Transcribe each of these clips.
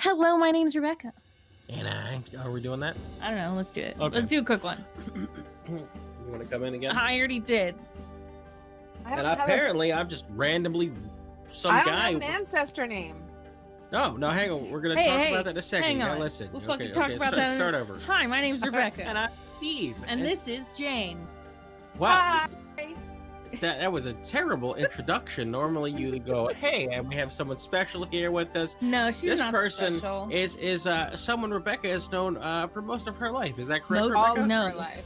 Hello, my name's Rebecca. And are we doing that? I don't know. Let's do it. Okay. Let's do a quick one. You want to come in again? I already did. And apparently, I'm just randomly some I don't guy. have an ancestor name. No, hang on. We're gonna Hey, talk hey, about that in a second. hang You gotta on. listen. We'll fucking talk about that. Start over. Hi, my name's Rebecca. And I'm Steve. And this is Jane. Wow. Hi. That was a terrible introduction. Normally you go, hey, and we have someone special here with us. No, she's This not person special. is someone Rebecca has known for most of her life. Is that correct, Most- Rebecca? All of No. her life.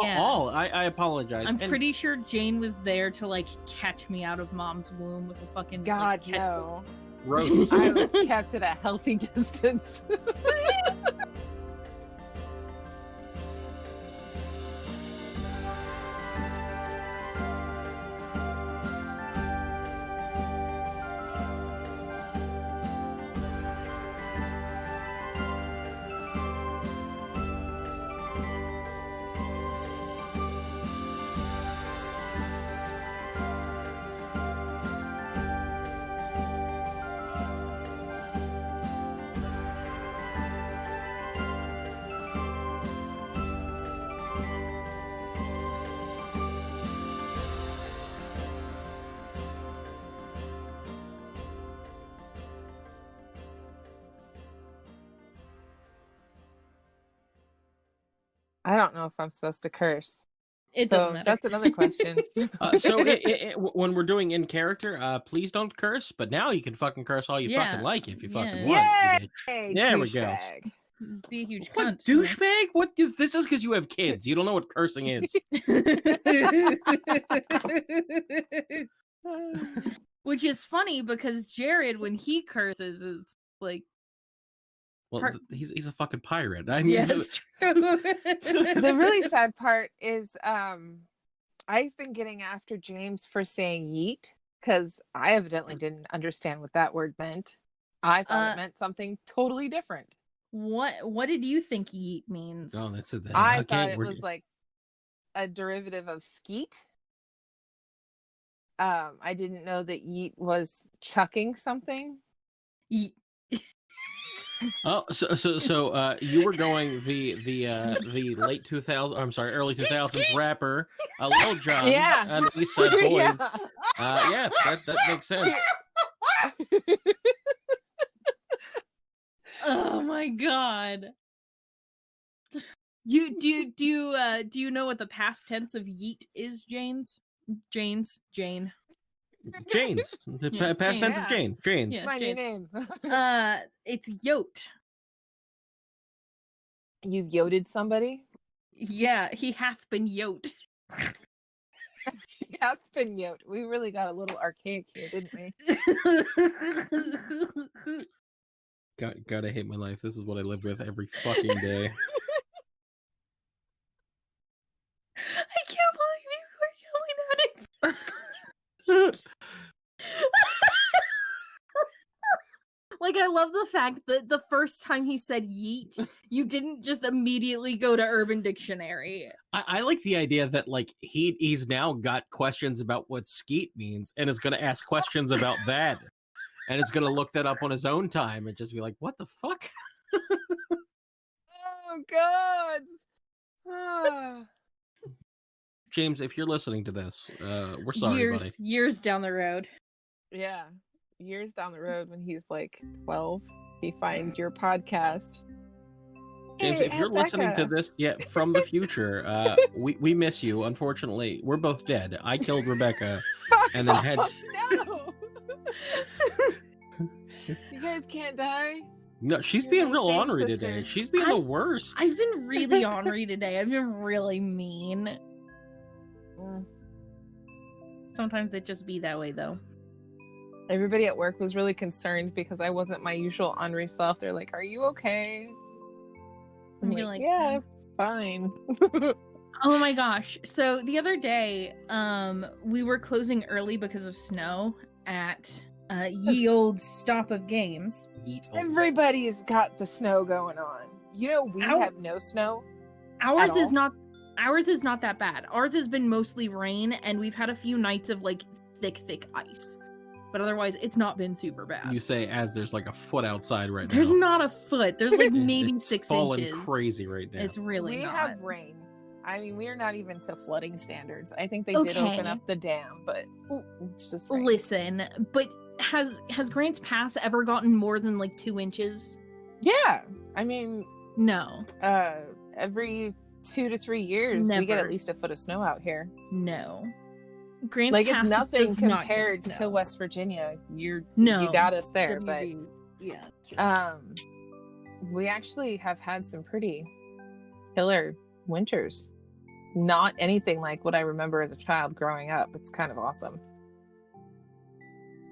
Yeah. All. I apologize. I'm And- pretty sure Jane was there to like catch me out of mom's womb with a fucking God, like, no. Roast. I was kept at a healthy distance. I don't know if I'm supposed to curse. It so doesn't matter. that's another question. So when we're doing in character, please don't curse. But now you can fucking curse all you Yeah. fucking like if you fucking Yeah. want. you bitch. Hey, There we go. douchebag. Be a huge What cunt. douchebag? What? This is because you have kids. You don't know what cursing is. Which is funny because Jared, when he curses, is like, Well, Part- he's a fucking pirate. I mean, yeah, it's true. The really sad part is I've been getting after James for saying yeet because I evidently didn't understand what that word meant. I thought it meant something totally different. What did you think yeet means? oh, that's it. Then. I Okay, thought it we're- was like a derivative of skeet. I didn't know that yeet was chucking something. Ye- Oh, so you were going the late 2000s. I'm sorry, early 2000s rapper, Lil Jon, Yeah. the East Side Boys. Yeah. Yeah, that makes sense. Oh my god. You do you know what the past tense of yeet is, Jane? Jane's. The Yeah, past Jane. tense of Jane. Jane's. Yeah. It's my new James. name. It's yote. You yoted somebody? Yeah, he hath been yote. That's been yoked. We really got a little archaic here, didn't we? Gotta hate my life. This is what I live with every fucking day. I can't believe you were yelling at it. Like, I love the fact that the first time he said yeet, you didn't just immediately go to Urban Dictionary. I like the idea that like he's now got questions about what skeet means and is gonna ask questions about that. And is gonna look that up on his own time and just be like, what the fuck? Oh God. Ah. James, if you're listening to this, we're sorry, buddy. Years down the road. Yeah. Years down the road when he's like 12, he finds your podcast. James, Hey, if you're Aunt listening to Becca. this from the future, we miss you. Unfortunately, we're both dead. I killed Rebecca. And then had- No. You guys can't die. No, she's You're being my real saint ornery sister. today. She's being the I've- worst. I've been really ornery today. I've been really mean. Mm. Sometimes it just be that way, though. Everybody at work was really concerned because I wasn't my usual ornery self. They're like, "Are you okay?" I'm You're like, like, "Yeah, fine." Oh my gosh. So the other day, we were closing early because of snow at ye old Stop of Games. Yeet. Everybody's got the snow going on. You know, we Ow. have no snow. Ours At is all? not that bad. Ours has been mostly rain, and we've had a few nights of like thick ice. but otherwise it's not been super bad. You say as there's like a foot outside right There's now. not a foot. There's like maybe It's 6 falling inches. crazy right now. It's really we not. have rain. I mean, we are not even to flooding standards. I think they did open Okay. up the dam, but it's just rain. Listen, but has Grants Pass ever gotten more than like 2 inches? Yeah, I mean, No. every 2 to 3 years we get Never. at least a foot of snow out here. No. Grants Like Pass it's nothing does not get compared to snow. West Virginia. No. You got us there, but WV, yeah. we actually have had some pretty killer winters. Not anything like what I remember as a child growing up. It's kind of awesome.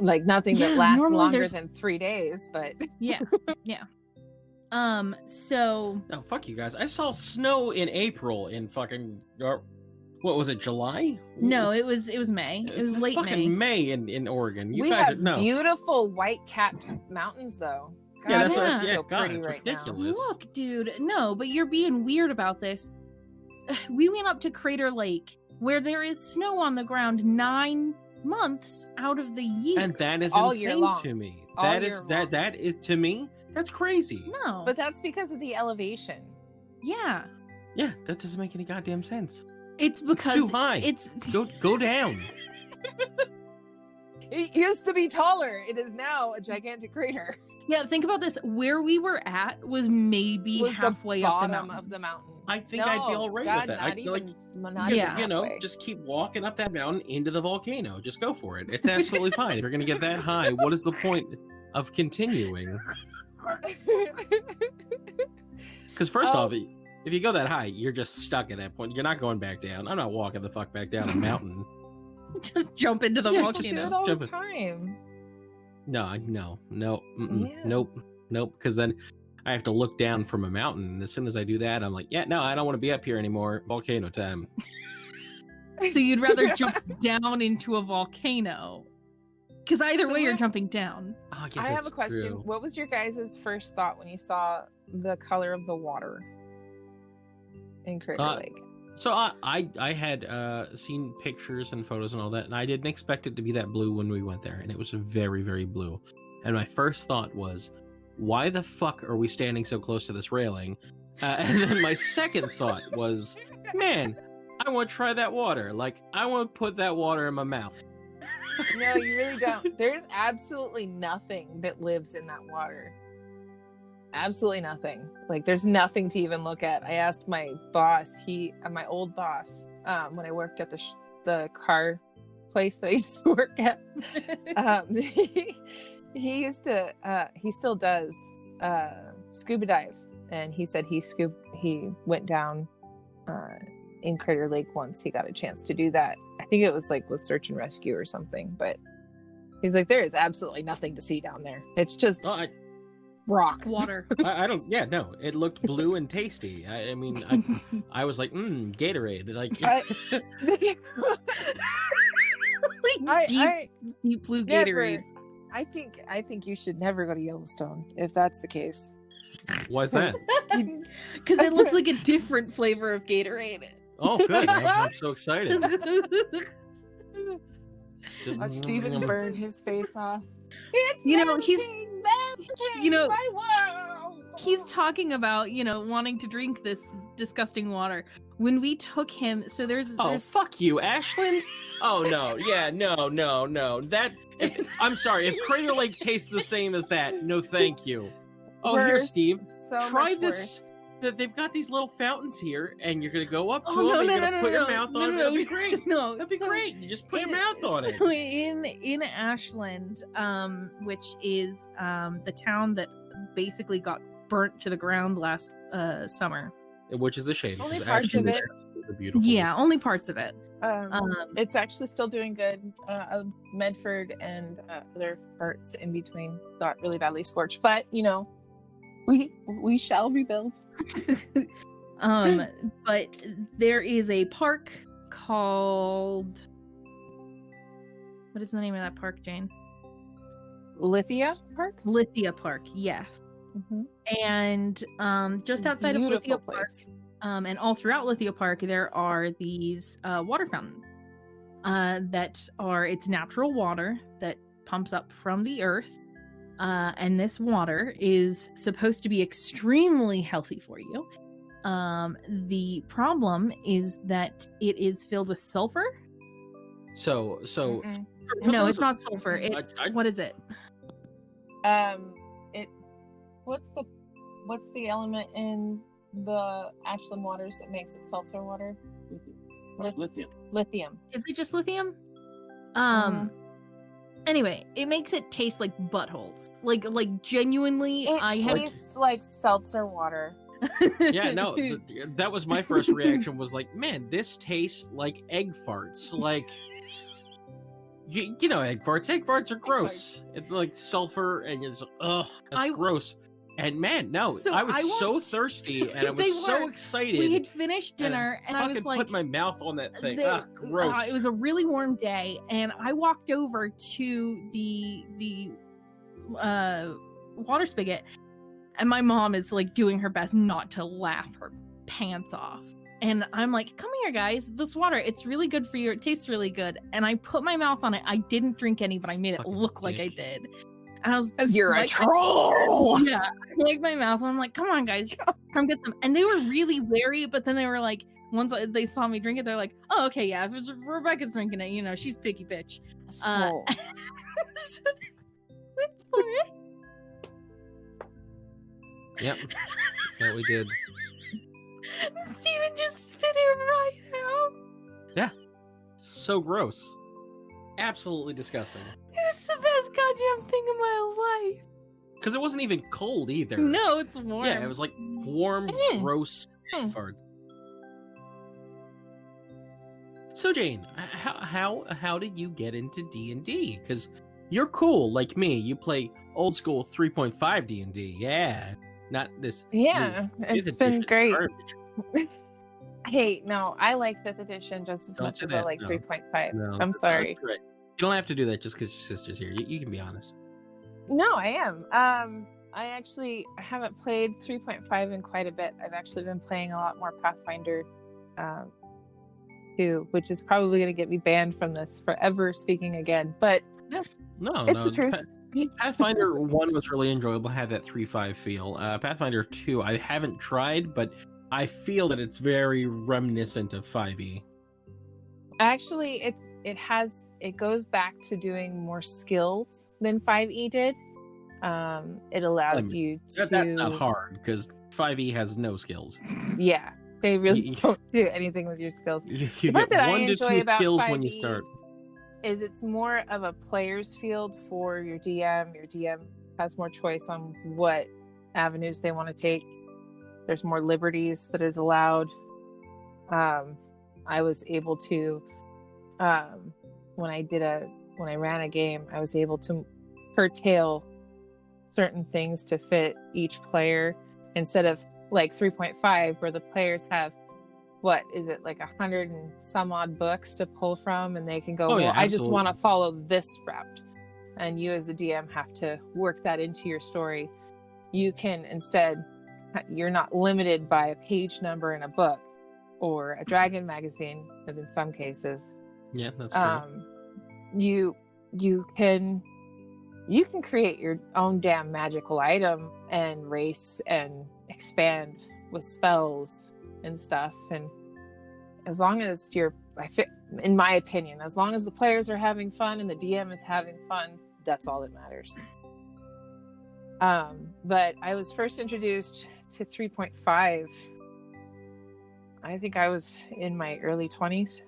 Like nothing that Yeah, lasts normally longer there's- than 3 days, but Yeah. Yeah. So Oh, fuck you guys. I saw snow in April in fucking, what was it, July? no, it was May. It was late fucking May. in Oregon. You we guys have are, no. beautiful white-capped mountains, though. God, Yeah, that's Yeah. what, it's yeah, so God, pretty it's right ridiculous. Look, dude, no, but you're being weird about this. We went up to Crater Lake where there is snow on the ground 9 months out of the year. And that is All year insane long. to me. All That year is long. that is to me, that's crazy. no. now. But that's because of the elevation. yeah. Yeah, that doesn't make any goddamn sense. It's because It's too high. it's Go down. It used to be taller. It is now a gigantic crater. yeah, think about this. Where we were at was maybe Was the halfway up the bottom mountain. of the mountain. I think I'd be No, all right God, with that. Not I'd even, like, not you, even you know, halfway. just keep walking up that mountain into the volcano. Just go for it. It's absolutely fine. If you're gonna get that high, what is the point of continuing? Because first Oh. off, if you go that high, you're just stuck at that point. You're not going back down. I'm not walking the fuck back down a mountain. Just jump into the Yeah, Just do volcano. it all the Jump it. time. No, mm-mm, Yeah. nope. Because then I have to look down from a mountain. And as soon as I do that, I'm like, yeah, no, I don't want to be up here anymore. Volcano time. So you'd rather jump down into a volcano. Because either So way, you're what- jumping down. Oh, I guess I have that's a question. true. What was your guys' first thought when you saw the color of the water in Crater Lake? So I had seen pictures and photos and all that, and I didn't expect it to be that blue when we went there, and it was very, very blue. And my first thought was, why the fuck are we standing so close to this railing? And then my second thought was, man, I want to try that water. Like, I want to put that water in my mouth. No, you really don't. There's absolutely nothing that lives in that water. Absolutely nothing. Like there's nothing to even look at. I asked my boss, my old boss, when I worked at the car place that I used to work at. He used to he still does scuba dive, and he said he went down in Crater Lake once. He got a chance to do that. I think it was like with search and rescue or something, but he's like, there is absolutely nothing to see down there. It's just Oh, rock. Water. I don't. Yeah, no. It looked blue and tasty. I mean, I was like, Gatorade. Like, Like deep, I deep blue never, Gatorade. I think you should never go to Yellowstone if that's the case. why's that? Because it looks like a different flavor of Gatorade. Oh, good. I'm so excited. Watch Steven burn his face off. It's You know, he's- melting you know, my world. He's talking about, wanting to drink this disgusting water. When we took him, so there's Oh, fuck you, Ashland. Oh no, yeah, no. I'm sorry. If Crater Lake tastes the same as that, no, thank you. Oh, here, Worse, Steve. so Try much this. worse. That they've got these little fountains here, and you're gonna go up to Oh, them, no, and no, you're no, gonna no, put your no, mouth no, on it. no, That'd be great. No, That'd be so great. You just put your in- mouth on it. So in Ashland, which is the town that basically got burnt to the ground last summer. Which is a shame. Only because parts of Ashland is it. absolutely beautiful. Yeah, only parts of it. It's actually still doing good. Medford and other parts in between got really badly scorched, but we shall rebuild. But there is a park called, what is the name of that park, Jane? Lithia Park. Lithia Park, yes. And just outside of Lithia Park, and all throughout Lithia Park, there are these water fountains that are, it's natural water that pumps up from the earth. And this water is supposed to be extremely healthy for you. The problem is that it is filled with sulfur. So Mm-mm. No, it's not sulfur. It's what is it? It. What's the element in the Ashland waters that makes it seltzer water? Lithium. Lithium. Is it just lithium? Mhm. Anyway, it makes it taste like buttholes. Like genuinely, It tastes like seltzer water. yeah, no, that was my first reaction. Was like, man, this tastes like egg farts. Like, you know, egg farts. Egg farts are gross. It's like sulfur, and it's that's gross. And man, no, So I was I so walked- thirsty, and I They was so were. excited. We had finished dinner, and I fucking was like, put my mouth on that thing. the- Gross. it was a really warm day, and I walked over to the water spigot, and my mom is like doing her best not to laugh her pants off. And I'm like, come here, guys. This water, it's really good for you. It tastes really good. And I put my mouth on it. I didn't drink any, but I made it Fucking look like I dick. did. And I was Because you're a like- troll. Yeah, I licked my mouth, and I'm like, come on, guys, come get some. And they were really wary, but then they were like, once they saw me drink it, they're like, oh, okay, yeah, if it's Rebecca's drinking it, you know, she's picky bitch. Oh. So they went for it. Yep. Yeah, we did. Steven just spit it right out. So gross. Absolutely disgusting. It was the best goddamn thing in my life. Because it wasn't even cold either. No, it's warm. Yeah, it was like warm, Mm. gross Mm. farts. So Jane, how did you get into D&D? Because you're cool like me. You play old school 3.5 D&D. Yeah, not this. Yeah, new it's 5th been edition great. garbage. Hey, no, I like 5th edition just as Don't much say as I that, like no. 3.5. No, I'm sorry. that's right. You don't have to do that just because your sister's here. You can be honest. No, I am. I actually haven't played 3.5 in quite a bit. I've actually been playing a lot more Pathfinder 2, which is probably going to get me banned from this forever speaking again. But No, it's no. the truth. Pathfinder 1 was really enjoyable, had that 3.5 feel. Pathfinder 2, I haven't tried, but I feel that it's very reminiscent of 5e. Actually, it goes back to doing more skills than 5e did. It allows you to. That's not hard, because 5e has no skills. Yeah, they really You- don't do anything with your skills. You part get that I 1 to enjoy 2 about skills when you 5e start. Is it's more of a player's field for your DM. Your DM has more choice on what avenues they want to take. There's more liberties that is allowed. I was able to, when I ran a game, I was able to curtail certain things to fit each player instead of like 3.5 where the players have what is it like 100 and some odd books to pull from and they can go, Oh, yeah, well, I just want to absolutely. follow this route, and you as the DM have to work that into your story. You can instead, you're not limited by a page number in a book or a dragon magazine, as in some cases. Yeah, that's true. You can create your own damn magical item and race and expand with spells and stuff. And as long as in my opinion, as long as the players are having fun and the DM is having fun, that's all that matters. But I was first introduced to 3.5. I think I was in my early 20s,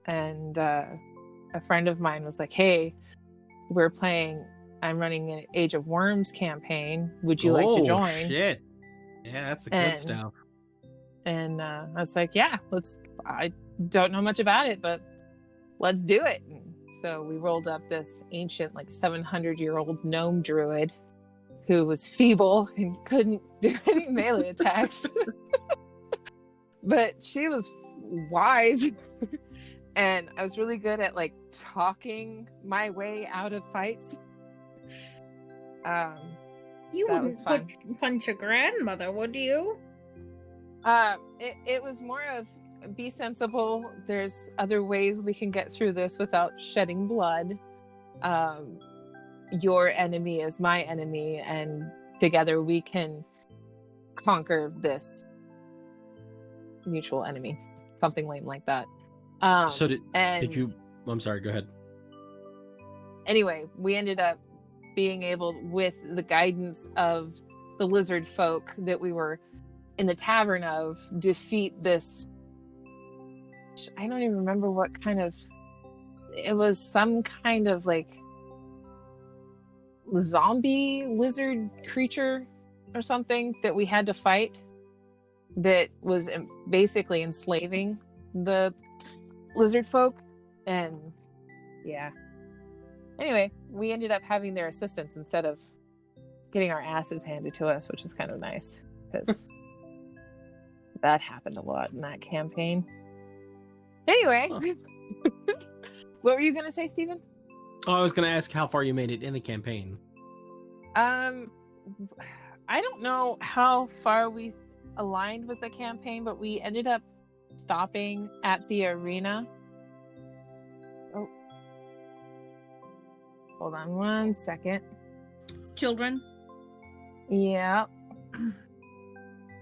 and a friend of mine was like, hey, I'm running an Age of Worms campaign. Would you like to join? Shit. Yeah, that's the good And- stuff. And I was like, yeah, I don't know much about it, but let's do it. And so we rolled up this ancient, like 700-year-old gnome druid who was feeble and couldn't do any melee attacks. But she was wise. And I was really good at like talking my way out of fights. You That wouldn't was fun. punch a grandmother, would you? It was more of be sensible. There's other ways we can get through this without shedding blood. your enemy is my enemy, and together we can conquer this mutual enemy. Something lame like that. So and did you? I'm sorry. Go ahead. anyway, we ended up being able, with the guidance of the lizard folk that we were in the tavern of, defeat this. I don't even remember what kind of. It was some kind of like zombie lizard creature or something that we had to fight, that was basically enslaving the lizard folk. And yeah, anyway, we ended up having their assistance instead of getting our asses handed to us, which was kind of nice, because that happened a lot in that campaign. Anyway, what were you gonna say, Steven? Oh, I was going to ask how far you made it in the campaign. I don't know how far we aligned with the campaign, but we ended up stopping at the arena. Oh, hold on one second. Children, Yeah.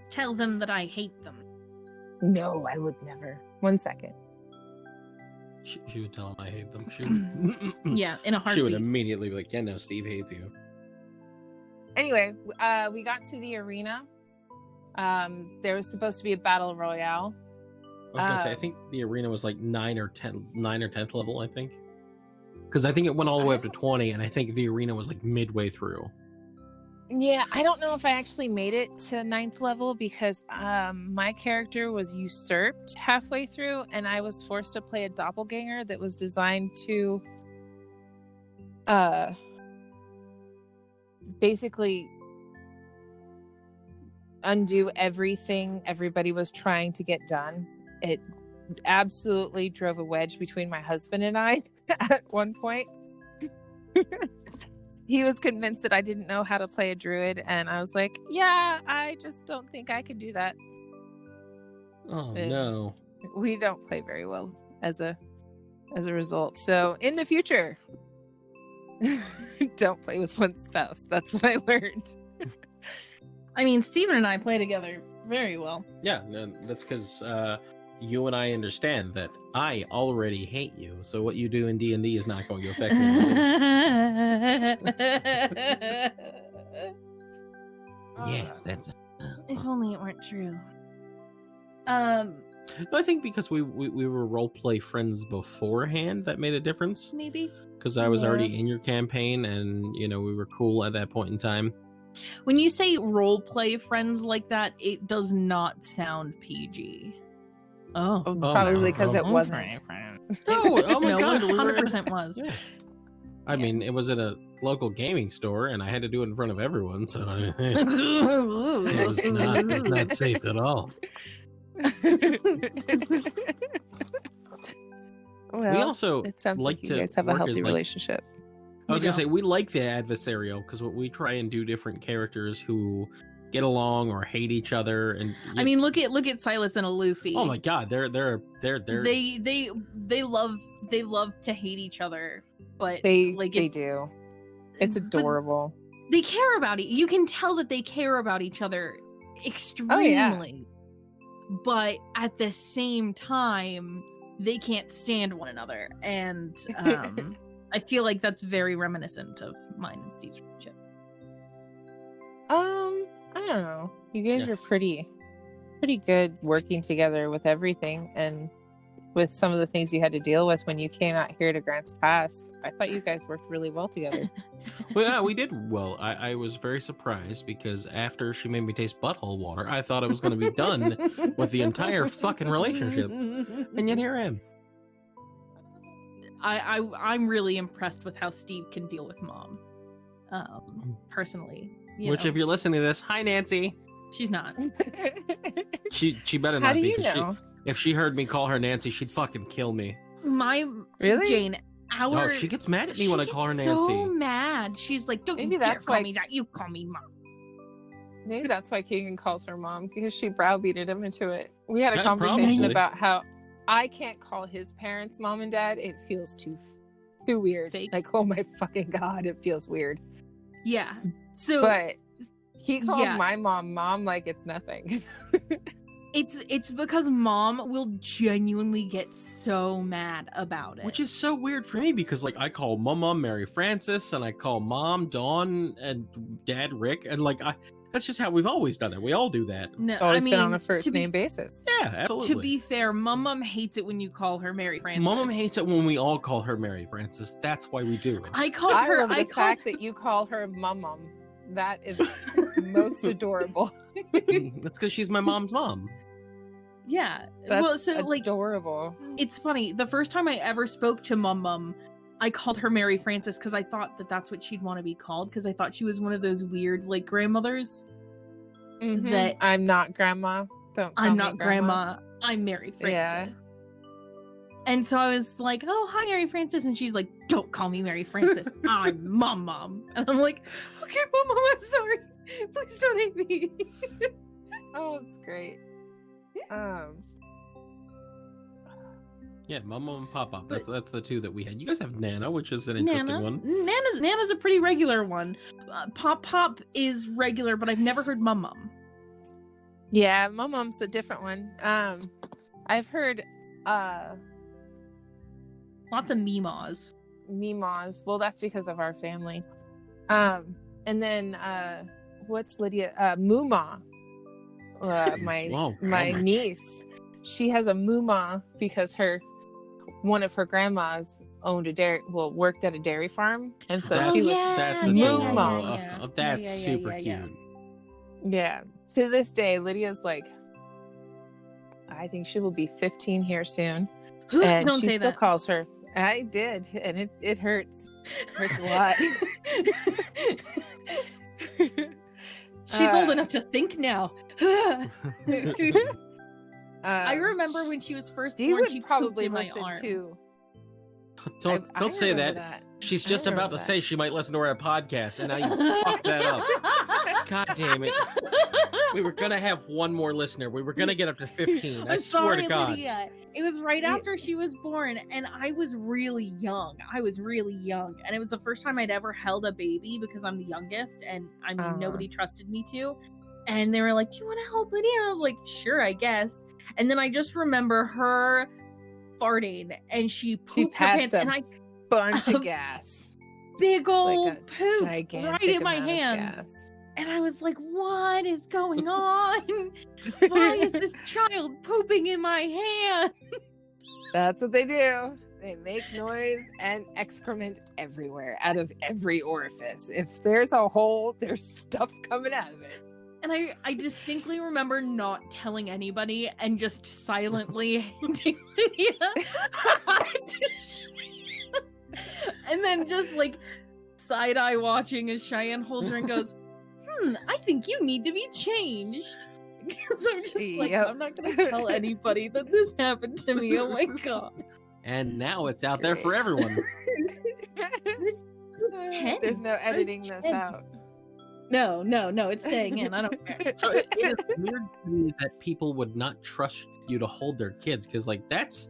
tell them that I hate them. No, I would never. 1 second. She would tell him I hate them. She would, Yeah, in a she would heartbeat. immediately be like, yeah, no, Steve hates you. Anyway, we got to the arena. There was supposed to be a battle royale. I was gonna say, I think the arena was like 9 or 10th level, I think. Because I think it went all the way up to 20, and I think the arena was like midway through. Yeah, I don't know if I actually made it to 9th level, because my character was usurped halfway through, and I was forced to play a doppelganger that was designed to basically undo everything everybody was trying to get done. It absolutely drove a wedge between my husband and I at one point. He was convinced that I didn't know how to play a druid, and I was like, yeah, I just don't think I can do that. Oh If- no. We don't play very well as a result. So in the future, don't play with one spouse. That's what I learned. I mean, Steven and I play together very well. Yeah, no, that's because you and I understand that I already hate you, so what you do in D&D is not going to affect me. Yes, that's. If only it weren't true. No, I think because we were role play friends beforehand, that made a difference. Maybe. Because I was Yeah. already in your campaign, and we were cool at that point in time. When you say role play friends like that, it does not sound PG. Oh. It's Oh, probably no. because it Oh, wasn't. Oh, oh my No, god, we were- 100% was. Yeah. I mean, it was at a local gaming store, and I had to do it in front of everyone, so it was not safe at all. Well, We also it sounds like like you to guys have a work as, healthy like- relationship. I was We gonna say don't. we like the adversarial because we try and do different characters who get along or hate each other, and I mean, look at Silas and Luffy. oh my god, they're They love to hate each other, but They like do. It's but adorable. They care about it. You can tell that they care about each other extremely. But at the same time, they can't stand one another, and I feel like that's very reminiscent of mine and Steve's relationship. I don't know. You guys Yeah. were pretty good working together with everything, and with some of the things you had to deal with when you came out here to Grants Pass. I thought you guys worked really well together. well, yeah, we did well. I was very surprised because after she made me taste butthole water, I thought it was going to be done with the entire fucking relationship, and yet here I am. I'm really impressed with how Steve can deal with mom. Personally, Which, if you're listening to this, hi Nancy. she's not. She better How not do be. you 'Cause know? if she heard me call her Nancy, she'd fucking kill me. My Really? Jane, our Oh, she gets mad at me when I she call her gets Nancy. So mad. She's like, "Don't Maybe you dare that's call why- me that. You call me mom." Maybe that's why Keegan calls her mom, because she browbeated him into it. We had a Yeah, conversation probably. about how I can't call his parents mom and dad. It feels too too weird. Fake. Like, oh my fucking God, it feels weird. Yeah. So But he calls yeah. my mom like it's nothing. it's because mom will genuinely get so mad about it. Which is so weird for me because like I call mom Mary Frances and I call mom Dawn and dad Rick, and like that's just how we've always done it. We all do that. no, Always I been mean, on a first to be- name basis. Yeah, absolutely. To be fair, mom hates it when you call her Mary Frances. Mom hates it when we all call her Mary Frances. That's why we do it. I called I her. love the I called fact that you call her mum. That is most adorable. That's because she's my mom's mom. Yeah. That's well, so like adorable. it's funny. The first time I ever spoke to mum, I called her Mary Frances because I thought that that's what she'd want to be called, because I thought she was one of those weird like grandmothers. Mhm. That- I'm not grandma. Don't. Call I'm me not grandma. I'm Mary Frances. Yeah. And so I was like, "Oh, hi, Mary Frances," and she's like, "Don't call me Mary Frances. I'm mom." And I'm like, "Okay, mom, I'm sorry. Please don't hate me." Oh, it's great. Yeah, Mama and Pop-Pop. That's the two that we had. You guys have Nana, which is an interesting one. Nana's a pretty regular one. Pop is regular, but I've never heard Mum. Yeah, mum's a different one. I've heard Lots of Meemaws. Meemaws. Well, that's because of our family. And then what's Lydia? Mooma. My Whoa, my Mama. niece. She has a Mooma because one of her grandmas owned worked at a dairy farm, and so That's, she was that's yeah, adorable. yeah. That's Yeah, super yeah. cute. Yeah. To this day, Lydia's like, I think she will be 15 here soon. And Don't she say still that. calls her. I did, and it hurts. Hurts a lot. She's old enough to think now. I Um, remember when she was first she born, would she probably pooped in my listen arms. too. Don't I say remember that. She's I just about remember to that. say she might listen to our podcast, and now you fucked that up. God damn it. We were gonna have one more listener. We were gonna get up to 15. I I'm swear sorry, to God. Lydia. It was right Yeah. after she was born, and I was really young. And it was the first time I'd ever held a baby because I'm the youngest, and I mean, nobody trusted me to. And they were like, "Do you want to hold Lydia?" And I was like, "Sure, I guess." And then I just remember her farting, and she pooped her passed pants, and a I Bunch of gas. big old Like a poop gigantic right in my amount of hands. gas. And I was like, "What is going on? Why is this child pooping in my hand?" That's what they do. They make noise and excrement everywhere, out of every orifice. If there's a hole, there's stuff coming out of it. And I distinctly remember not telling anybody and just silently handing Lydia and then just like side-eye watching as Cheyenne holds her and goes, I think you need to be changed. Because I'm just like, Yep. I'm not gonna tell anybody that this happened to me. Oh my god. And now it's out there for Great. everyone. There's no editing this out. No, it's staying in. I don't care. So it is weird to me that people would not trust you to hold their kids, because like that's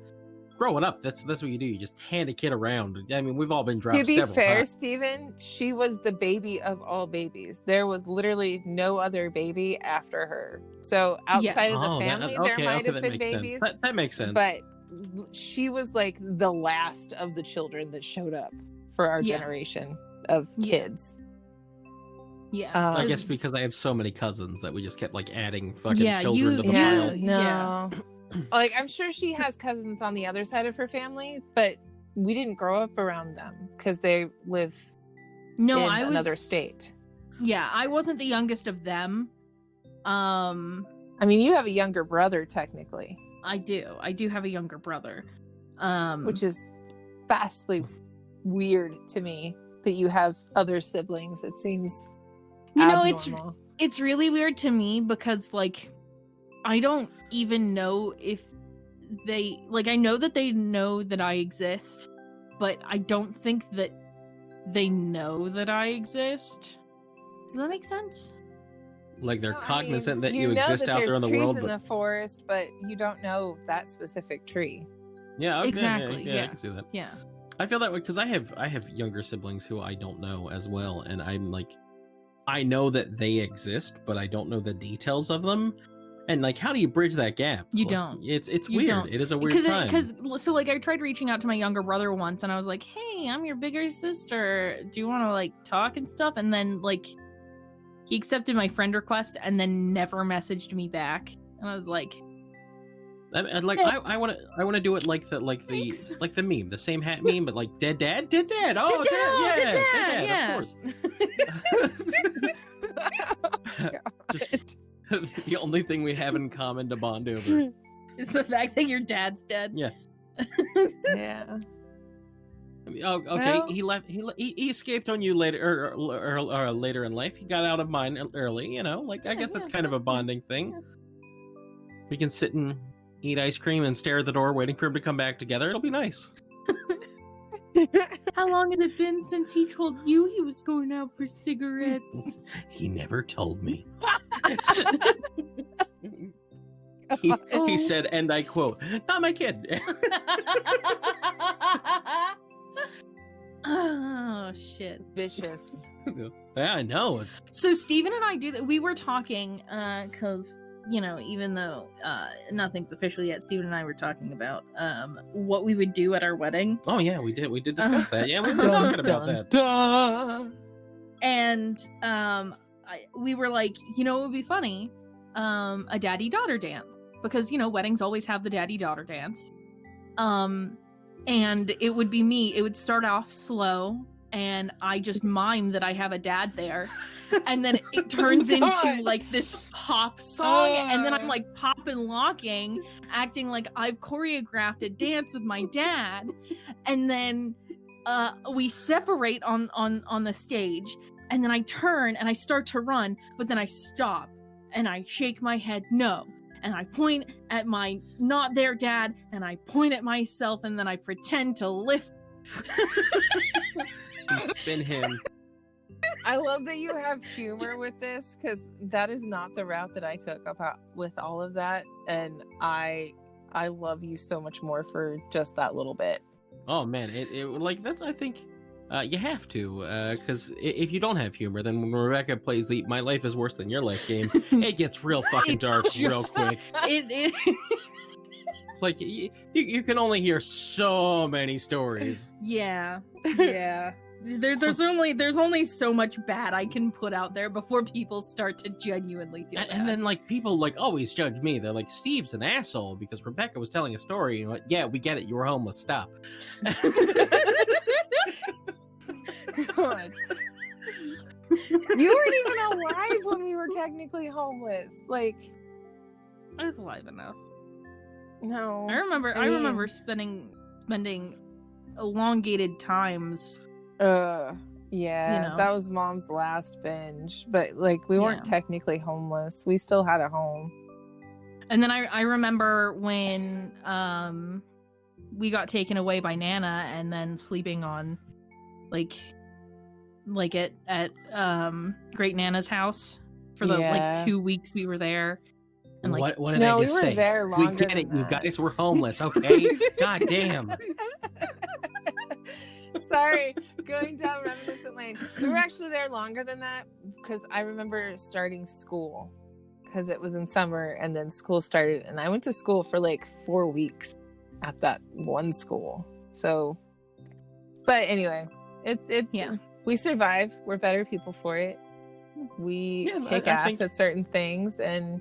growing up. That's what you do. You just hand a kid around. I mean, we've all been dropped To be several fair, times. Steven, she was the baby of all babies. There was literally no other baby after her. So outside of the family, there might have that been makes babies. sense. That makes sense. But she was like the last of the children that showed up for our Yeah. generation of Yeah. kids. Yeah. I guess 'cause- because I have so many cousins that we just kept like adding fucking Yeah, children to the Yeah, pile. no. Like, I'm sure she has cousins on the other side of her family, but we didn't grow up around them because they live no, in I was another state. Yeah, I wasn't the youngest of them. I mean, you have a younger brother technically, I do have a younger brother. which is vastly weird to me that you have other siblings. It seems abnormal. it's really weird to me because like I don't even know if they like I know that they know that I exist, but I don't think that they know that I exist. Does that make sense? Like they're No, I cognizant mean, that you know exist that out there in the there's world. trees in But the forest, but you don't know that specific tree. yeah, okay, Exactly, Yeah, I yeah. can see that. Yeah. I feel that way because I have younger siblings who I don't know as well, and I'm like, I know that they exist, but I don't know the details of them. And like, how do you bridge that gap? You Like, don't. It's You weird. don't. It is a weird time. Because so like I tried reaching out to my younger brother once, and I was like, "Hey, I'm your bigger sister. Do you want to like talk and stuff?" And then like he accepted my friend request and then never messaged me back. And I was like, And like Hey. I want to do it like the Thanks. meme, the same hat meme, but like dead dad. Oh, Dead dad, dad, yeah, of course. Just the only thing we have in common to bond over. It's the fact that your dad's dead. Yeah. Yeah. I mean, oh, okay. Well- He left. He escaped on you later, or later in life. He got out of mine early. You know, like I Yeah, guess that's yeah, kind of a bonding thing. We can sit and eat ice cream and stare at the door, waiting for him to come back together. It'll be nice. How long has it been since he told you he was going out for cigarettes? He never told me. Oh. He said, and I quote, "Not my kid." Oh shit. Vicious. Yeah, I know. So Steven and I do that. We were talking, because you know, even though nothing's official yet, Steven and I were talking about what we would do at our wedding. Oh yeah, we did discuss that. Yeah, we were talking about that. Dun. And we were like, you know, it would be funny, a daddy-daughter dance, because you know weddings always have the daddy-daughter dance. And it would be me. It would start off slow, and I just mime that I have a dad there, and then it turns into God. like this pop song, and then I'm Oh. like pop and locking, acting like I've choreographed a dance with my dad, and then we separate on the stage, and then I turn and I start to run, but then I stop and I shake my head no, and I point at my not there dad, and I point at myself, and then I pretend to lift. And spin him. I love that you have humor with this because that is not the route that I took about with all of that, and I love you so much more for just that little bit. Oh man, it like that's I think you have to because if you don't have humor, then when Rebecca plays the "My Life Is Worse Than Your Life" game, it gets real fucking It's dark real just- quick. It Like you can only hear so many stories. yeah. There's only so much bad I can put out there before people start to genuinely feel bad. And then like people like always judge me. They're like, Steve's an asshole because Rebecca was telling a story. And like, yeah, we get it. You were homeless. Stop. God. You weren't even alive when we were technically homeless. Like, I was alive enough. no. I remember I remember mean- spending elongated times. Yeah, You know. that was mom's last binge. But like, we weren't Yeah. technically homeless. We still had a home. And then I remember when we got taken away by Nana, and then sleeping on like at Great Nana's house for the Yeah. like 2 weeks we were there. And like what did No, I we just were say? there We longer get it. than You that. guys were homeless. Okay. God damn. Sorry, going down reminiscent lane. We were actually there longer than that because I remember starting school because it was in summer and then school started, and I went to school for like 4 weeks at that one school. So, but anyway, it's Yeah. we survive. We're better people for it. We Yeah, kick I ass think- at certain things, and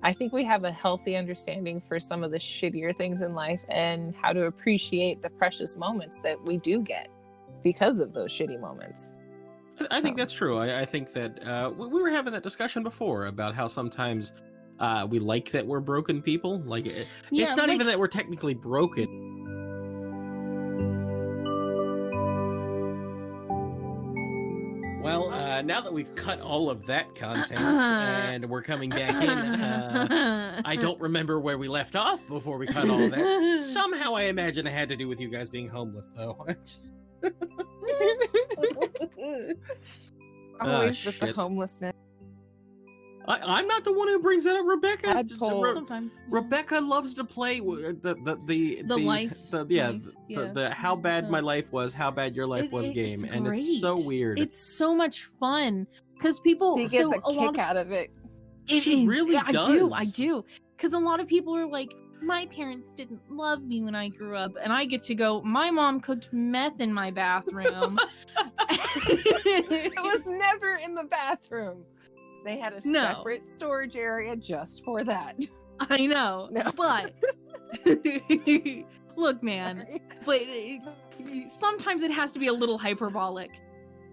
I think we have a healthy understanding for some of the shittier things in life and how to appreciate the precious moments that we do get because of those shitty moments. I think So- that's true. I think that we were having that discussion before about how sometimes we like that we're broken people. Like Yeah, it's not even like- that we're technically broken. Well, now that we've cut all of that content and we're coming back in, I don't remember where we left off before we cut all of that. Somehow I imagine it had to do with you guys being homeless, though. Just- Always with the shit. homelessness. I'm not the one who brings that up. Rebecca. Tadpoles. Sometimes. Rebecca loves to play the lice. the how bad my life was, how bad your life was game, and it's so great. weird. It's so much fun because people He gets so a lot kick out of it. She really I does. do. Because a lot of people are like, my parents didn't love me when I grew up, and I get to go, my mom cooked meth in my bathroom. It was never in the bathroom. They had a No. separate storage area just for that. I know, No. but look, man, but sometimes it has to be a little hyperbolic.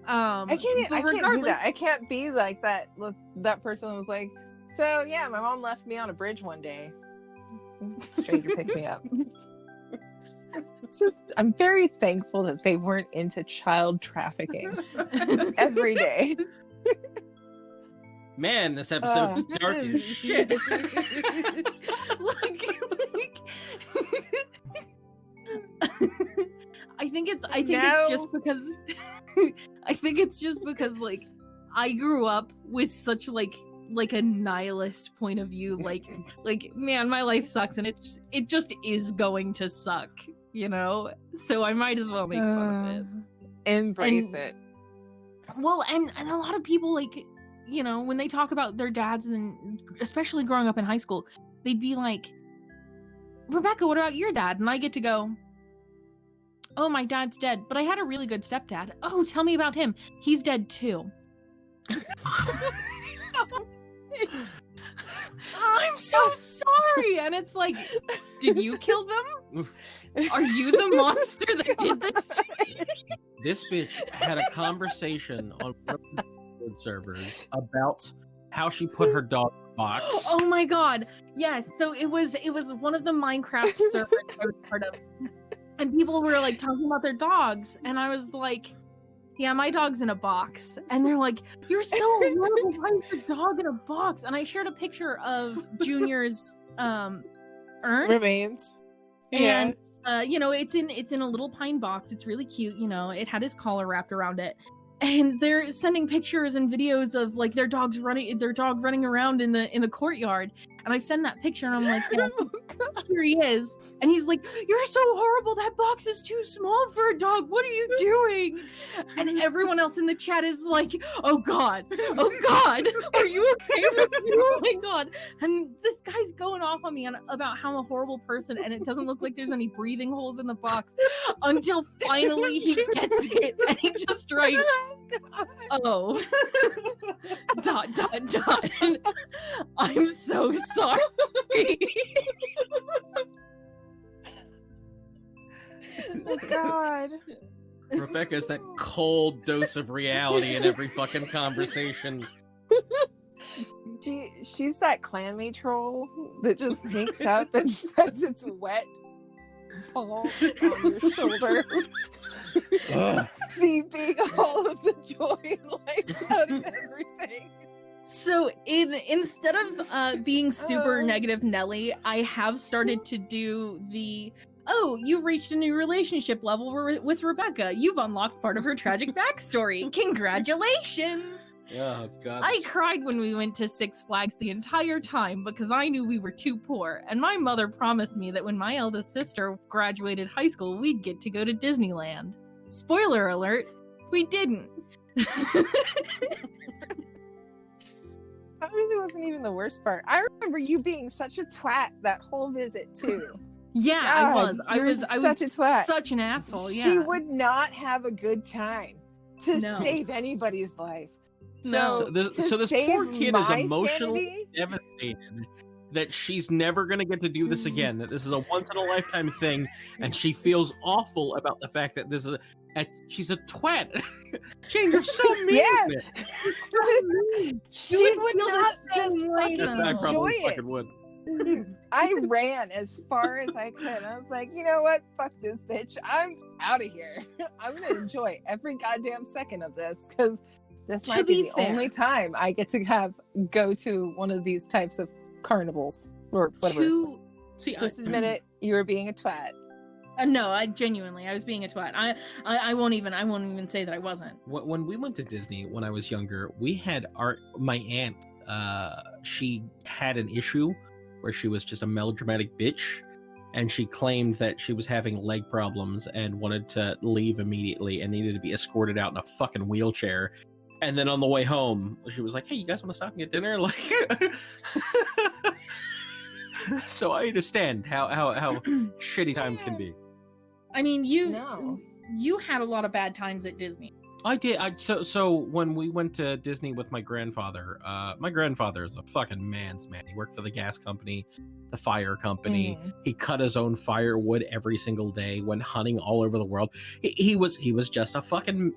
I can't do regardless- that. I can't be like that. Look, that person was like, so yeah, my mom left me on a bridge one day. Stranger picked me up. It's just, I'm very thankful that they weren't into child trafficking every day. Man, this episode's dark as shit. I think it's No. just because I think it's just because like I grew up with such like a nihilist point of view, like man, my life sucks and it just is going to suck, you know? So I might as well make fun of it. Embrace And- it. Well, and a lot of people, like, you know, when they talk about their dads, and especially growing up in high school, they'd be like, Rebecca, what about your dad? And I get to go, oh, my dad's dead, but I had a really good stepdad. Oh, tell me about him. He's dead too. I'm so sorry. And it's like, did you kill them? Are you the monster that did this to me? This bitch had a conversation on Discord servers about how she put her dog in a box. Oh my god. Yes. So it was one of the Minecraft servers I was part of. And people were like talking about their dogs. And I was like, yeah, my dog's in a box. And they're like, you're so horrible. Why is your dog in a box? And I shared a picture of Junior's urn. Remains. And you know, it's in a little pine box. It's really cute, you know. It had his collar wrapped around it. And they're sending pictures and videos of like their dog running around in the courtyard. And I send that picture and I'm like, yeah, here he is. And he's like, you're so horrible. That box is too small for a dog. What are you doing? And everyone else in the chat is like, oh God, are you okay with me? Oh my God. And this guy's going off on me about how I'm a horrible person and it doesn't look like there's any breathing holes in the box until finally he gets it and he just writes, oh, ... And I'm so sorry. Oh God. Rebecca's that cold dose of reality in every fucking conversation. She's that clammy troll that just sneaks up and says it's wet palm on your shoulder. Seeping all of the joy and life out of everything. So instead of being super Oh. negative Nelly, I have started to do the, oh, you've reached a new relationship level with Rebecca. You've unlocked part of her tragic backstory. Congratulations! Oh God. I cried when we went to Six Flags the entire time because I knew we were too poor, and my mother promised me that when my eldest sister graduated high school, we'd get to go to Disneyland. Spoiler alert, we didn't. That really wasn't even the worst part. I remember you being such a twat that whole visit too. Yeah, God, I you're was such a twat. such an asshole. Yeah, She would not have a good time to No. save anybody's life. No. So, So this, to so this poor save kid is my emotionally sanity- devastated that she's never gonna get to do this again. That this is a once in a lifetime thing, and she feels awful about the fact that this is. She's a twat. Jane, you're so mean. Yeah. She would would feel the not same just way, fucking though. That's I enjoy probably it. fucking would. I ran as far as I could. I was like, you know what? Fuck this bitch. I'm out of here. I'm gonna enjoy every goddamn second of this because this To might be be the fair. only time I get to go to one of these types of carnivals or whatever. See, Just admit it. You were being a twat. No, I was being a twat. I won't even say that I wasn't. When we went to Disney when I was younger, we had my aunt she had an issue where she was just a melodramatic bitch, and she claimed that she was having leg problems and wanted to leave immediately and needed to be escorted out in a fucking wheelchair. And then on the way home, she was like, "Hey, you guys want to stop and get dinner?" Like, so I understand how shitty times can be. I mean, No. you had a lot of bad times at Disney. I did. So when we went to Disney with my grandfather is a fucking man's man. He worked for the gas company, the fire company. He cut his own firewood every single day, went hunting all over the world. He was just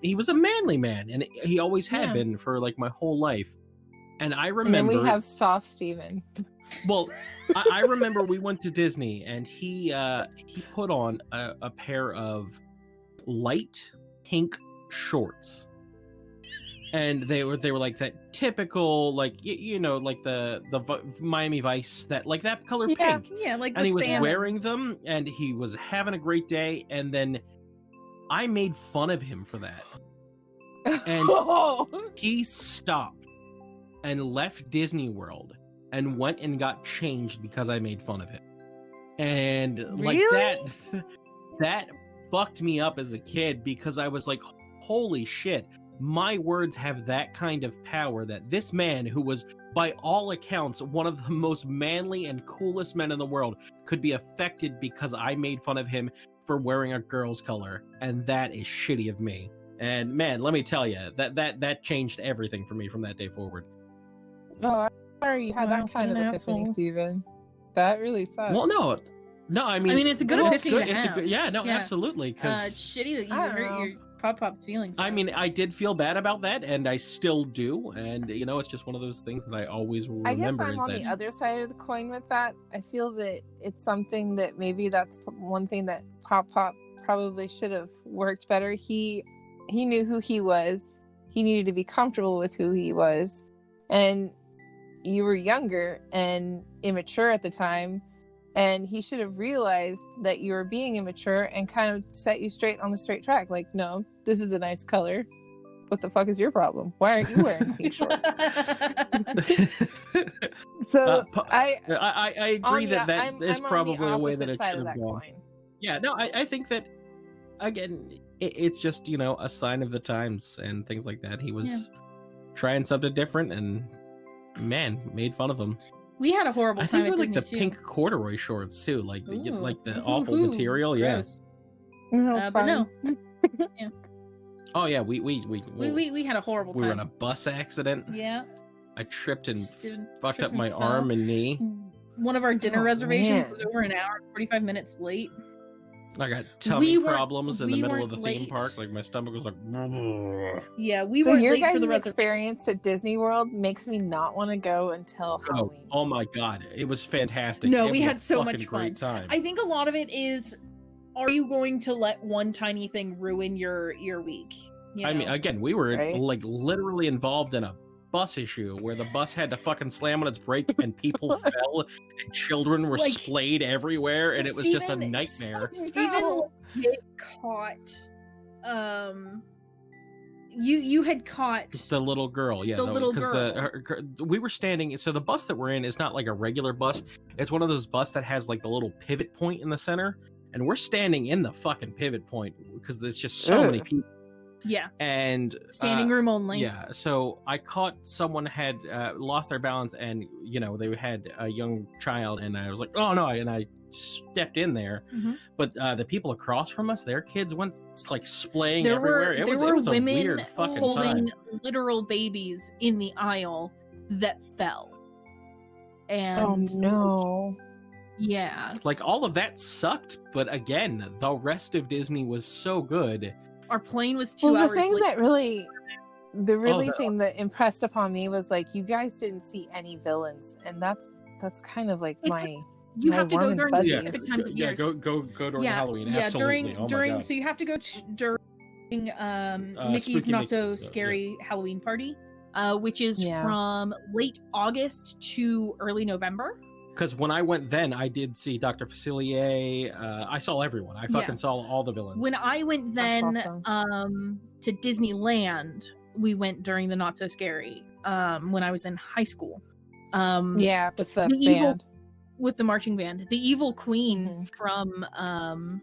he was a manly man, and he always had been for like my whole life. And I remember. And then we have Soft Steven. Well, I remember we went to Disney, and he put on a pair of light pink shorts, and they were like that typical, like you know, like the Miami Vice, that like that color pink. Yeah, like And the he was salmon. wearing them, and he was having a great day. And then I made fun of him for that, and he stopped and left Disney World and went and got changed because I made fun of him. And like Really? that fucked me up as a kid, because I was like, holy shit, my words have that kind of power, that this man, who was by all accounts one of the most manly and coolest men in the world, could be affected because I made fun of him for wearing a girl's color. And that is shitty of me. And man, let me tell you, that changed everything for me from that day forward. Oh, I'm sorry you had Wow, that kind of an epiphany, asshole. Steven. That really sucks. Well, no, I mean, it's a good well, epiphany to It's a have. good, yeah, no, Yeah. absolutely. It's Because shitty that you I don't hurt know. your Pop's feelings. I though. mean, I did feel bad about that, and I still do. And you know, it's just one of those things that I always will I guess remember. I'm is on that the other side of the coin with that. I feel that it's something that maybe that's one thing that Pop probably should have worked better. He knew who he was. He needed to be comfortable with who he was. And you were younger and immature at the time. And he should have realized that you were being immature and kind of set you straight on the straight track. Like, no, this is a nice color. What the fuck is your problem? Why aren't you wearing pink shorts? So I on agree the- that I'm is on the probably a way that opposite it side should of have that gone. coin. Yeah, no, I think that, again, it's just, you know, a sign of the times and things like that. He was trying something different, and man, made fun of him. we had a horrible I time think it at was like Disney the too. pink corduroy shorts too, like the Ooh. awful Ooh, material. Yeah. gross. No, But fine. no, Oh yeah, we we had a horrible were in a time. bus accident. Yeah. I tripped and Stood- fucked up tripped and my fell. arm and knee. One of our dinner Oh, reservations man. was over an hour and 45 minutes late. I got tummy weren't- problems in the we middle of the weren't theme late. park. Like my stomach was like. Yeah, we So weren't your late for guys' the reservation. experience at Disney World makes me not want to go until Oh, Halloween. oh my god, it was fantastic. No, It we was a had so fucking much great time. I think a lot of it is, are you going to let one tiny thing ruin your week? You I mean, know? again, we were Right. like literally involved in a bus issue where the bus had to fucking slam on its brake and people fell and children were Like, splayed everywhere, and it was just a Steven- nightmare. Steven No. get caught. You had caught. The little girl, yeah, The little we were standing. So the bus that we're in is not like a regular bus. It's one of those bus that has like the little pivot point in the center, and we're standing in the fucking pivot point because there's just so many Ugh. people. Yeah, And standing room only. yeah, so I caught someone had lost their balance, and you know they had a young child, and I was like, oh no, and I stepped in there, Mhm. but the people across from us, their kids went like splaying There everywhere. were it was a women weird fucking holding time. literal babies in the aisle that fell. And Oh no. yeah, Like all of that sucked, but again, the rest of Disney was so good. our plane was 2 Well, hours the thing late. that really, the- thing that impressed upon me was like you guys didn't see any villains, and that's kind of like It's my you my have to go warm and during the fuzzy. specific times of years. go during yeah, Halloween. yeah, Absolutely. Oh my during God. so you have to go during Mickey's Spooky Not Mickey, So yeah. Scary Halloween Party, which is Yeah. from late August to early November. Because when I went then, I did see Dr. Facilier. I saw everyone. I fucking saw all the villains. When I went That's then awesome. to Disneyland, we went during the Not So Scary when I was in high school. Yeah, with the the evil- band. With the marching band. The evil queen Mhm. from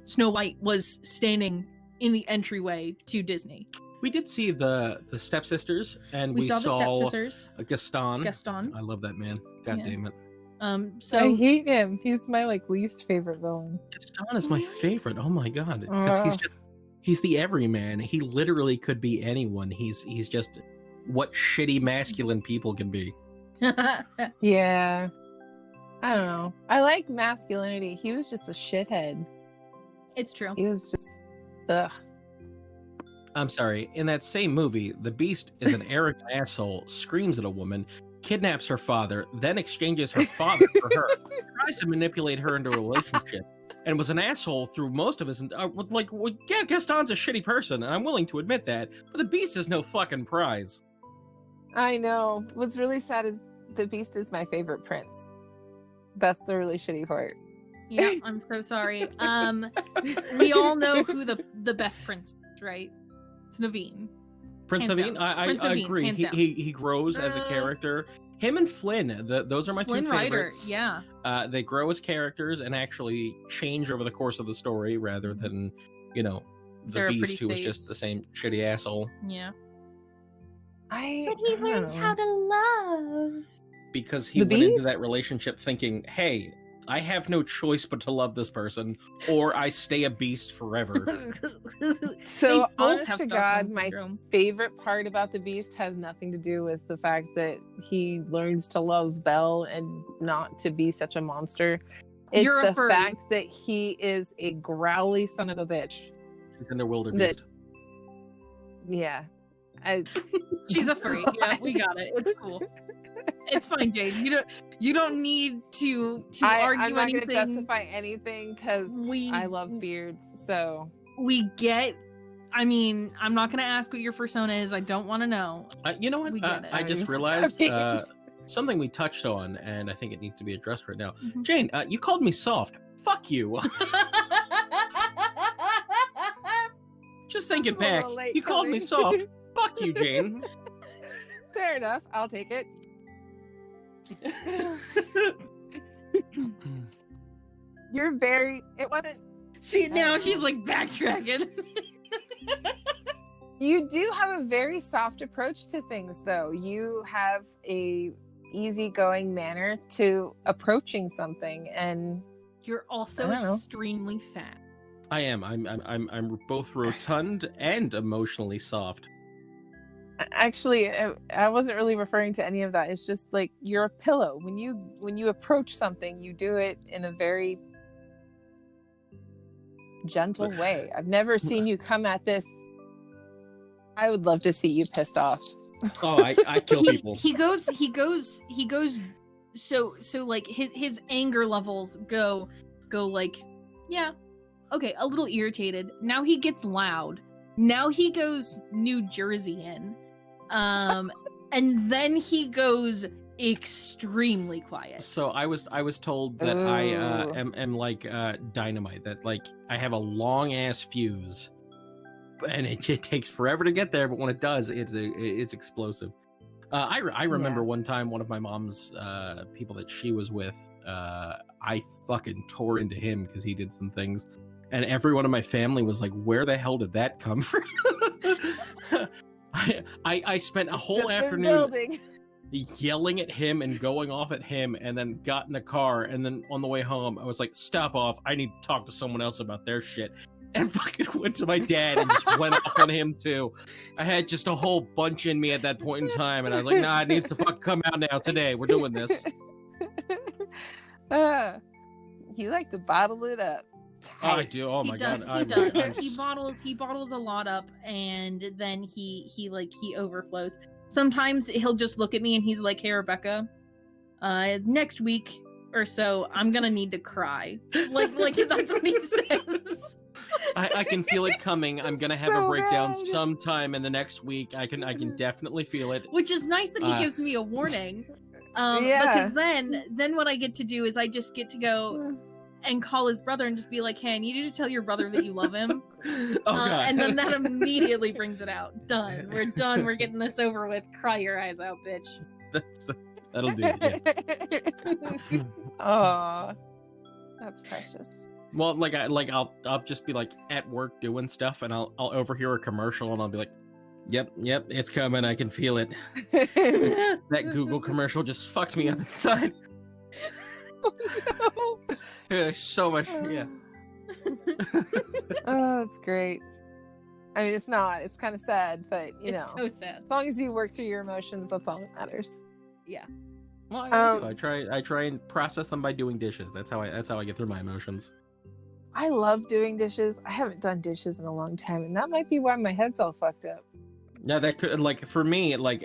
Snow White was standing in the entryway to Disney. We did see the stepsisters, and We saw the stepsisters, Gaston. Gaston. I love that man. God Yeah. damn it. I So hate him. He's my least favorite villain. Gaston is my favorite. Oh my god. Because he's the everyman. He literally could be anyone. He's just what shitty masculine people can be. Yeah. I don't know. I like masculinity. He was just a shithead. it's true. He was just ugh. I'm sorry. In that same movie, the Beast is an arrogant asshole, screams at a woman, kidnaps her father, then exchanges her father for her, tries to manipulate her into a relationship, and was an asshole through most of his. Yeah, Gaston's a shitty person, and I'm willing to admit that, but the Beast is no fucking prize. I know. What's really sad is the Beast is my favorite prince. That's the really shitty part. Yeah, I'm so sorry. We all know who the best prince is, right? It's Naveen. Prince Hands Naveen, down. I Prince Naveen, agree. hands down. He grows as a character. Him and Flynn, those are my Flynn two Rider, favorites. yeah. They grow as characters and actually change over the course of the story rather than, the They're a pretty Beast who was just face. the same shitty asshole. Yeah. I But he don't learns know. how to love. Because he The went into Beast? that relationship thinking, hey, I have no choice but to love this person, or I stay a beast forever. So They both honest have to Stockholm God, my syndrome. favorite part about the Beast has nothing to do with the fact that he learns to love Belle and not to be such a monster. It's You're a the furry. fact that he is a growly son of a bitch. She's in their wilder That- beast. Yeah. She's a furry. Yeah, we got it. It's cool. It's fine, Jade. You don't need to argue I'm not anything. going to justify anything because We I love beards. So we get. I mean, I'm not going to ask what your persona is. I don't want to know. You know what? We get it. I just realized something we touched on, and I think it needs to be addressed right now. Mhm. Jane, you called me soft. Fuck you. Just thinking A back, little late you called me coming. soft. Fuck you, Jane. Fair enough. I'll take it. You're very. It wasn't. She's like backtracking. You do have a very soft approach to things, though. You have a easygoing manner to approaching something, and You're also I don't know. extremely fat. I am. I'm both rotund and emotionally soft. actually, I wasn't really referring to any of that. It's just like you're a pillow. When you approach something, you do it in a very gentle way. I've never seen you come at this. I would love to see you pissed off. Oh, I kill people. He goes so like his anger levels go like, yeah, okay, a little irritated. Now he gets loud. Now he goes New Jerseyan. And then he goes extremely quiet. So I was told that I Ooh. am like dynamite. That like I have a long ass fuse, and it takes forever to get there. But when it does, it's explosive. I remember Yeah. one time one of my mom's people that she was with. I fucking tore into him because he did some things, and everyone in my family was like, "Where the hell did that come from?" I spent a whole Just been afternoon building. yelling at him and going off at him, and then got in the car, and then on the way home I was like, stop off, I need to talk to someone else about their shit, and fucking went to my dad and just went off on him too. I had just a whole bunch in me at that point in time, and I was like, nah, it needs to fucking come out now. Today we're doing this. You like to bottle it up. Oh, I Tight. do. Oh he my does, god, he does. He bottles a lot up, and then he overflows. Sometimes he'll just look at me and he's like, "Hey, Rebecca, next week or so, I'm gonna need to cry." Like that's what he says. I can feel it coming. I'm gonna have a So breakdown bad. sometime in the next week. I can definitely feel it. Which is nice that he gives me a warning. Yeah. Because then what I get to do is I just get to go, and call his brother and just be like, hey, I need you to tell your brother that you love him. Oh god. And then that immediately brings it out. Done. We're done. We're getting this over with. Cry your eyes out, bitch. That'll do it. Yeah. Oh, that's precious. Well, I'll just be like at work doing stuff, and I'll overhear a commercial, and I'll be like, "Yep, it's coming. I can feel it." That Google commercial just fucked me up inside. Oh, no. Yeah, so much. Yeah. Oh, that's great. I mean, it's not. It's kind of sad, but you know, It's so sad. as long as you work through your emotions, that's all that matters. Yeah. Well, I Um, I try and process them by doing dishes. That's how I get through my emotions. I love doing dishes. I haven't done dishes in a long time, and that might be why my head's all fucked up. Yeah, that could, like, for me, like,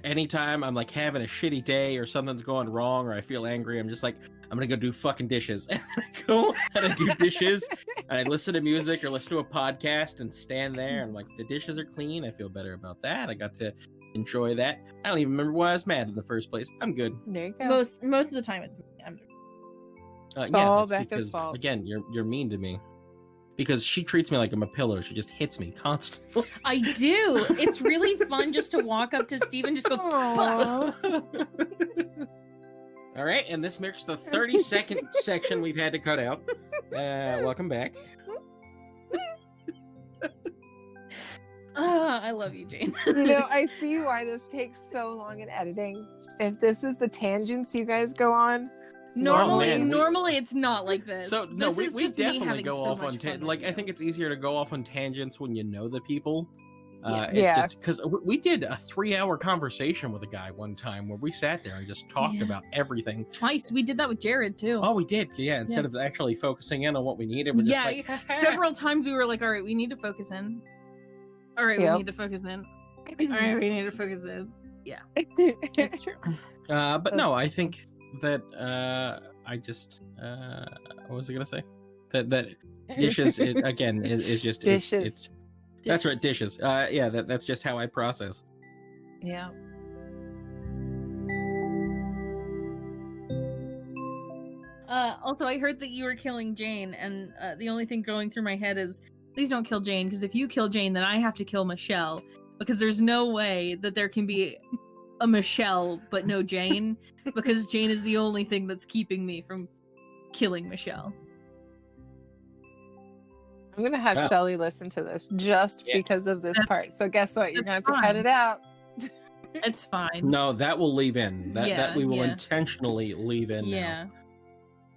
anytime I'm like having a shitty day or something's going wrong or I feel angry, I'm just like, I'm gonna go do fucking dishes. And I go and I do dishes and I listen to music or listen to a podcast and stand there and I'm like, the dishes are clean. I feel better about that. I got to enjoy that. I don't even remember why I was mad in the first place. I'm good. There you go. Most of the time it's me. Yeah, all that's Becca's because fault. again, you're mean to me. Because she treats me like I'm a pillow. She just hits me constantly. I do. It's really fun just to walk up to Steve and just go, Aw. All right, and this marks the 30-second section we've had to cut out. Welcome back. I love you, Jane. You know, I see why this takes so long in editing. If this is the tangents you guys go on, Normally it's not like this. So no, This is we just me definitely having go so off on much fun like with I you. think it's easier to go off on tangents when you know the people. Yeah. Just because we did a 3-hour conversation with a guy one time where we sat there and just talked Yeah. about everything. Twice. We did that with Jared too. Oh, we did, yeah. Instead of actually focusing in on what we needed, we're just Yeah, like, Several times we were like, all right, we need to focus in. All right, Yep. we need to focus in. All right, we need to focus in. It's true. But no, I think that I just what was I gonna say? That dishes again is just Dishes. It's that's right, dishes. Yeah, that's just how I process. Yeah. Also, I heard that you were killing Jane, and the only thing going through my head is, please don't kill Jane, because if you kill Jane, then I have to kill Michelle, because there's no way that there can be a Michelle but no Jane, because Jane is the only thing that's keeping me from killing Michelle. I'm gonna have Wow. Shelly listen to this just Yeah. because of this part. So guess what? You're gonna have That's to cut fine. it out. It's fine. No, that will leave in. That Yeah, we will yeah. intentionally leave in. Yeah.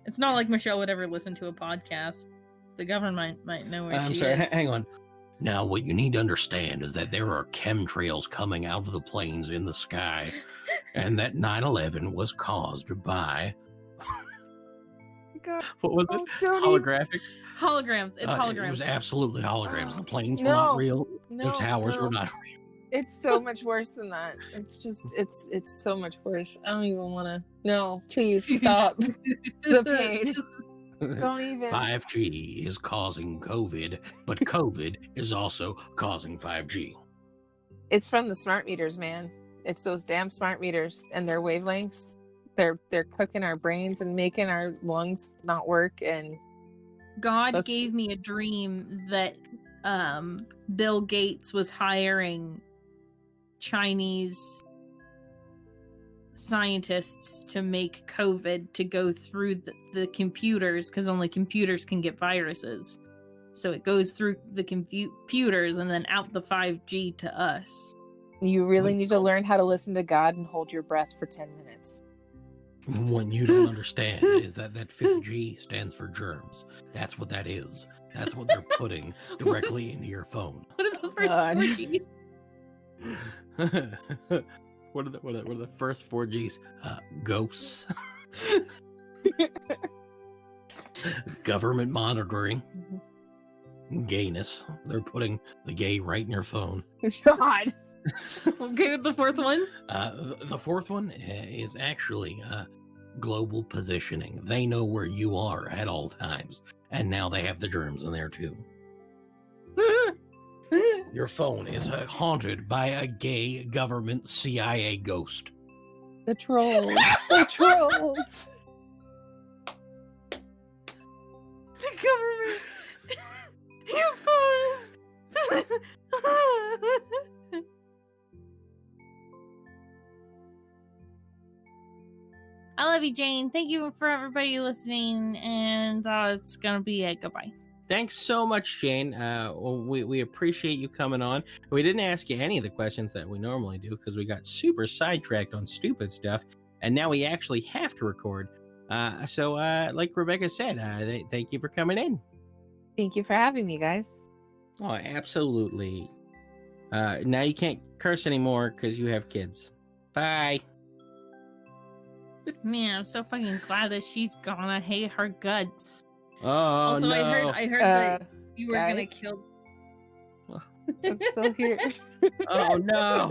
It's not like Michelle would ever listen to a podcast. The government might know where Now. I'm she sorry. is. Hang on. Now, what you need to understand is that there are chemtrails coming out of the planes in the sky, and that 9/11 was caused by. God, What was oh, it? don't even- Holographics. Holograms. It's It holograms. was absolutely holograms. The planes were No, not real. no, The towers no. were not real. It's so much worse than that. It's just it's so much worse. I don't even want to. No, please stop. The pain. Don't even. 5G is causing COVID, but COVID is also causing 5G. It's from the smart meters, man. It's those damn smart meters and their wavelengths. They're cooking our brains and making our lungs not work. And God That's- gave me a dream that Bill Gates was hiring Chinese scientists to make COVID to go through the computers, because only computers can get viruses. So it goes through the computers and then out the 5G to us. you really need to learn how to listen to God and hold your breath for 10 minutes. What you don't understand is that 5G stands for germs. That's what that is. That's what they're putting directly into your phone. What are the first God. 4Gs? What are the first 4Gs? Ghosts. Government monitoring. Gayness. They're putting the gay right in your phone. God. Okay, with the fourth one? The fourth one is actually global positioning. They know where you are at all times. And now they have the germs in there too. Your phone is haunted by a gay government CIA ghost. The trolls. The trolls. I love you, Jane. Thank you for everybody listening, and it's gonna be it. Goodbye. Thanks so much, Jane. We appreciate you coming on. We didn't ask you any of the questions that we normally do because we got super sidetracked on stupid stuff, and now we actually have to record. So, like Rebecca said, thank you for coming in. Thank you for having me, guys. Oh, absolutely. Now you can't curse anymore because you have kids. Bye. Man, I'm so fucking glad that she's gonna hate her guts. Oh Also, no! I heard that you were gonna guys? kill. I'm still here. Oh no!